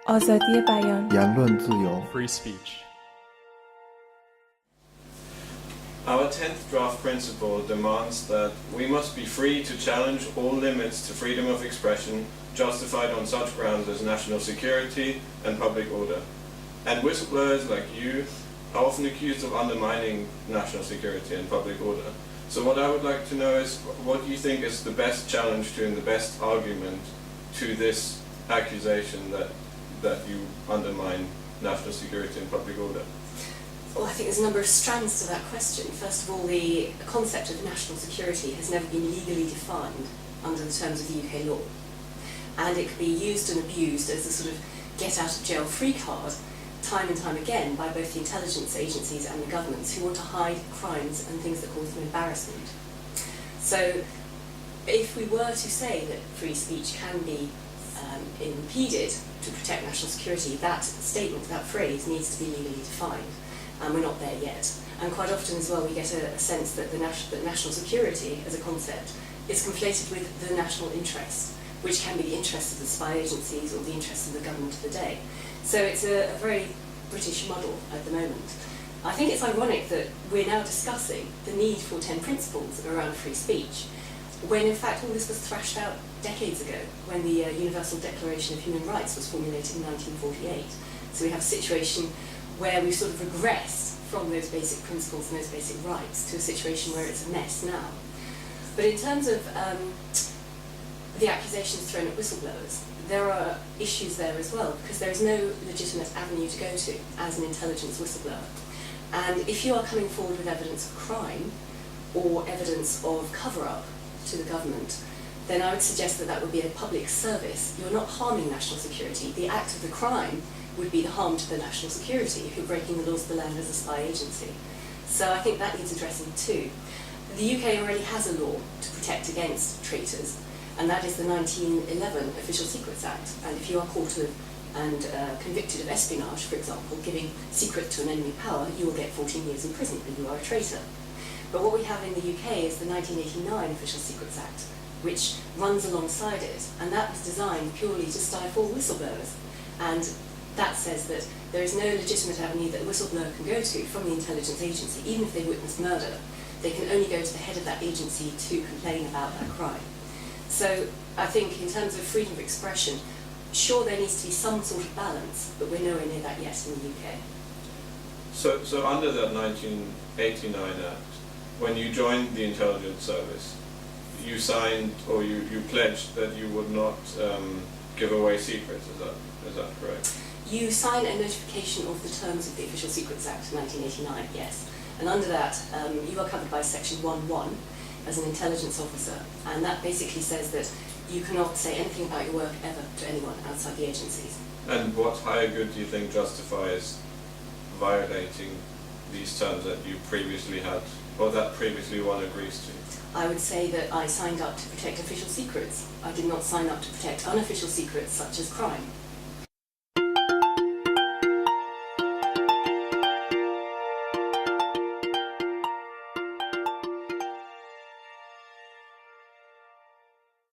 آزادی بیان言论自由 Free speech. Our 10th draft principle demands that we must be free to challenge all limits to freedom of expression justified on such grounds as national security and public order. And whistleblowers like you are often accused of undermining national security and public order. So what I would like to know is what you think is the best challenge to and the best argument to this accusation that you undermine national security and public order? Well, I think there's a number of strands to that question. First of all, the concept of national security has never been legally defined under the terms of the UK law. And it can be used and abused as a sort of get-out-of-jail-free card time and time again by both the intelligence agencies and the governments who want to hide crimes and things that cause them embarrassment. So if we were to say that free speech can be impeded to protect national security, that statement, that phrase, needs to be legally defined. And we're not there yet. And quite often as well we get a sense that that national security as a concept is conflated with the national interest, which can be the interests of the spy agencies or the interests of the government of the day. So it's a very British model at the moment. I think it's ironic that we're now discussing the need for 10 principles around free speech, when in fact all this was thrashed out decades ago, when the Universal Declaration of Human Rights was formulated in 1948. So we have a situation where we've sort of regressed from those basic principles and those basic rights to a situation where it's a mess now. But in terms of the accusations thrown at whistleblowers, there are issues there as well, because there is no legitimate avenue to go to as an intelligence whistleblower. And if you are coming forward with evidence of crime or evidence of cover-up to the government, then I would suggest that that would be a public service. You're not harming national security. The act of the crime would be the harm to the national security if you're breaking the laws of the land as a spy agency. So I think that needs addressing too. The UK already has a law to protect against traitors, and that is the 1911 Official Secrets Act. And if you are caught and convicted of espionage, for example, giving secret to an enemy power, you will get 14 years in prison and you are a traitor. But what we have in the UK is the 1989 Official Secrets Act, which runs alongside it, and that was designed purely to stifle whistleblowers. And that says that there is no legitimate avenue that a whistleblower can go to from the intelligence agency, even if they witness murder. They can only go to the head of that agency to complain about that crime. So I think in terms of freedom of expression, sure there needs to be some sort of balance, but we're nowhere near that yet in the UK. So under that 1989 Act, when you joined the intelligence service, you signed or you pledged that you would not give away secrets, is that correct? You sign a notification of the terms of the Official Secrets Act 1989, yes. And under that, you are covered by Section 1.1 as an intelligence officer, and that basically says that you cannot say anything about your work ever to anyone outside the agencies. And what higher good do you think justifies violating these terms that you previously had, or that previously one agrees to? I would say that I signed up to protect official secrets. I did not sign up to protect unofficial secrets such as crime.